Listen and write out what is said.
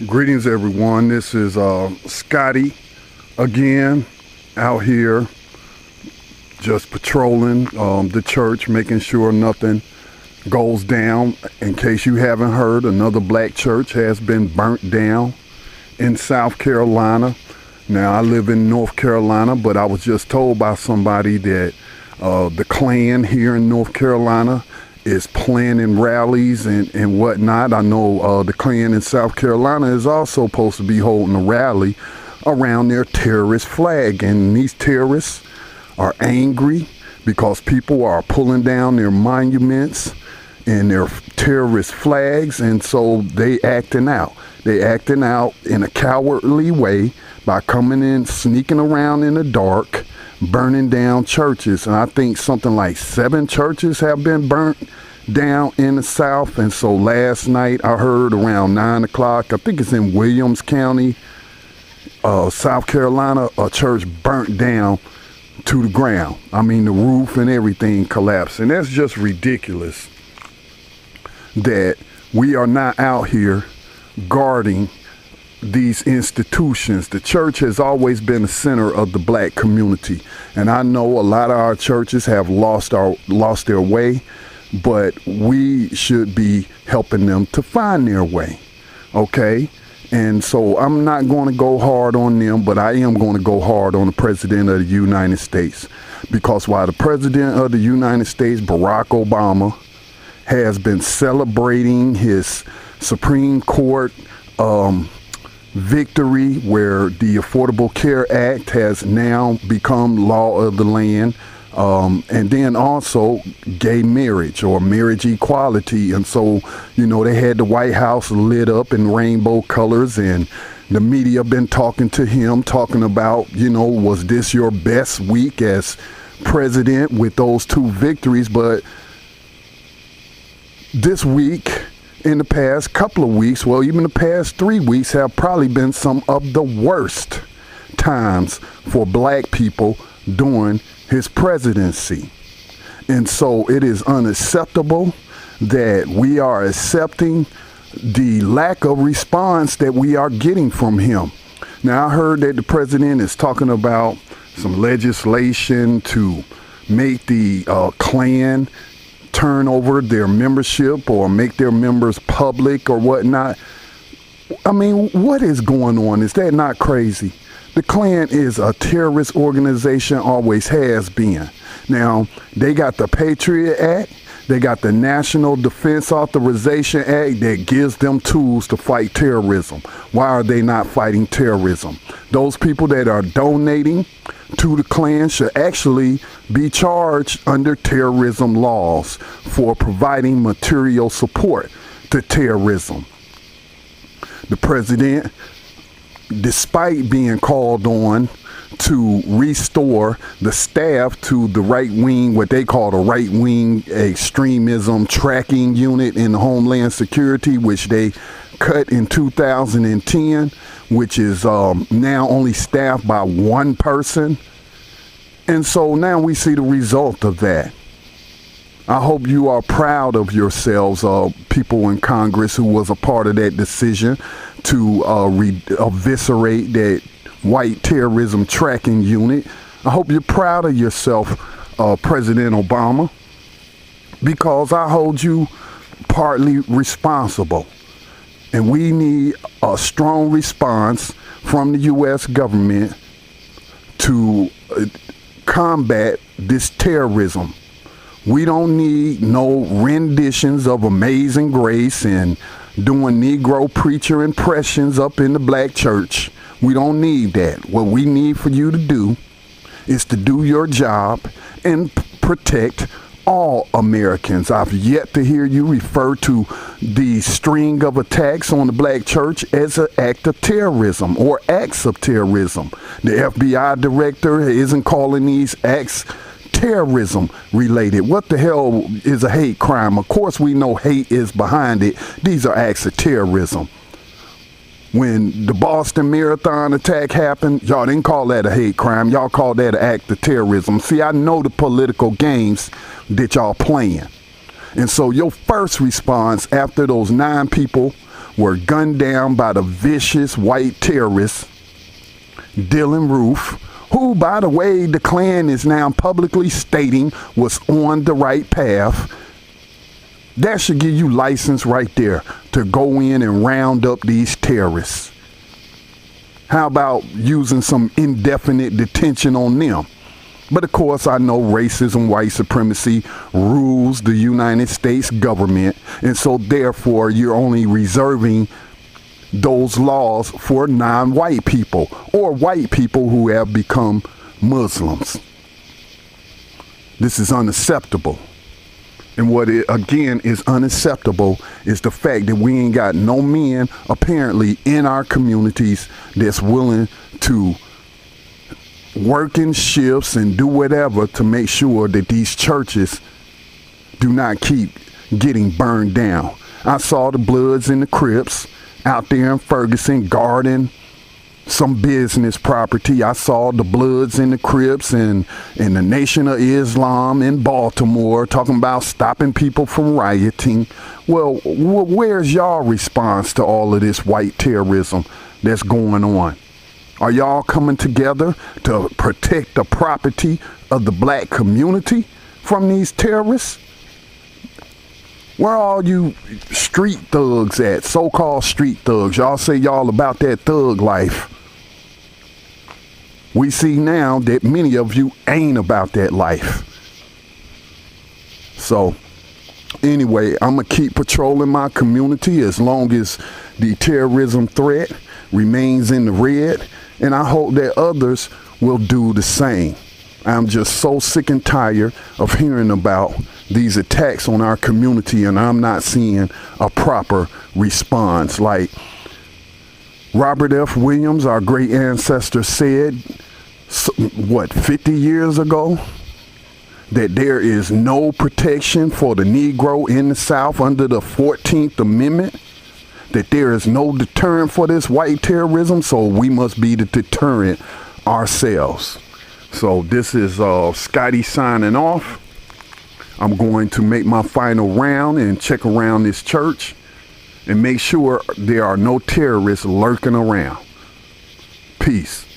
Greetings, everyone. This is Scotty again, out here just patrolling the church, making sure nothing goes down. In case you haven't heard, another black church has been burnt down in South Carolina. Now, I live in North Carolina, but I was just told by somebody that the Klan here in North Carolina is planning rallies and whatnot. I know the Klan in South Carolina is also supposed to be holding a rally around their terrorist flag. And these terrorists are angry because people are pulling down their monuments and their terrorist flags. And so they acting out. They acting out in a cowardly way by coming in, sneaking around in the dark, burning down churches. And I think something like 7 churches have been burnt down in the South. And so last night I heard around 9 o'clock, I think it's in Williams County, South Carolina, a church burnt down to the ground. I mean, the roof and everything collapsed. And that's just ridiculous that we are not out here guarding these institutions. The church has always been the center of the black community, and I know a lot of our churches have lost their way, but we should be helping them to find their way. Okay, and so I'm not going to go hard on them, but I am going to go hard on the President of the United States, because while the President of the United States, Barack Obama, has been celebrating his Supreme Court victory, where the Affordable Care Act has now become law of the land, and then also gay marriage or marriage equality. And so, you know, they had the White House lit up in rainbow colors, and the media been talking to him, talking about, you know, was this your best week as president with those 2 victories? But this week, in the past couple of weeks, well, even the past 3 weeks, have probably been some of the worst times for black people during his presidency. And so it is unacceptable that we are accepting the lack of response that we are getting from him. Now, I heard that the president is talking about some legislation to make the Klan turn over their membership or make their members public or whatnot. I mean, what is going on? Is that not crazy? The Klan is a terrorist organization, always has been. Now, they got the Patriot Act, they got the National Defense Authorization Act that gives them tools to fight terrorism. Why are they not fighting terrorism? Those people that are donating to the Klan should actually be charged under terrorism laws for providing material support to terrorism. The president, despite being called on to restore the staff to the right wing, what they call the right wing extremism tracking unit in Homeland Security, which they cut in 2010, which is now only staffed by 1 person. And so now we see the result of that. I hope you are proud of yourselves, people in Congress who was a part of that decision to eviscerate that white terrorism tracking unit. I hope you're proud of yourself, President Obama, because I hold you partly responsible. And we need a strong response from the U.S. government to combat this terrorism. We don't need no renditions of Amazing Grace and doing Negro preacher impressions up in the black church. We don't need that. What we need for you to do is to do your job and protect all Americans. I've yet to hear you refer to the string of attacks on the black church as an act of terrorism or acts of terrorism. The FBI director isn't calling these acts terrorism related. What the hell is a hate crime? Of course we know hate is behind it. These are acts of terrorism. When the Boston Marathon attack happened, y'all didn't call that a hate crime. Y'all called that an act of terrorism. See, I know the political games that y'all playing. And so your first response after those 9 people were gunned down by the vicious white terrorist Dylann Roof, who, by the way, the Klan is now publicly stating was on the right path. That should give you license right there to go in and round up these terrorists. How about using some indefinite detention on them? But of course, I know racism, white supremacy rules the United States government. And so therefore, you're only reserving those laws for non-white people or white people who have become Muslims. This is unacceptable. And what again is unacceptable is the fact that we ain't got no men apparently in our communities that's willing to work in shifts and do whatever to make sure that these churches do not keep getting burned down. I saw the Bloods and the Crips out there in Ferguson guarding some business property. I saw the Bloods and the Crips and the Nation of Islam in Baltimore talking about stopping people from rioting. Well, where's y'all response to all of this white terrorism that's going on? Are y'all coming together to protect the property of the black community from these terrorists? Where are all you street thugs at, so-called street thugs? Y'all say y'all about that thug life. We see now that many of you ain't about that life. So anyway, I'm going to keep patrolling my community as long as the terrorism threat remains in the red. And I hope that others will do the same. I'm just so sick and tired of hearing about these attacks on our community, and I'm not seeing a proper response. Like Robert F. Williams, our great ancestor, said, 50 years ago, that there is no protection for the Negro in the South under the 14th Amendment, that there is no deterrent for this white terrorism, so we must be the deterrent ourselves. So this is Scotty signing off. I'm going to make my final round and check around this church and make sure there are no terrorists lurking around. Peace.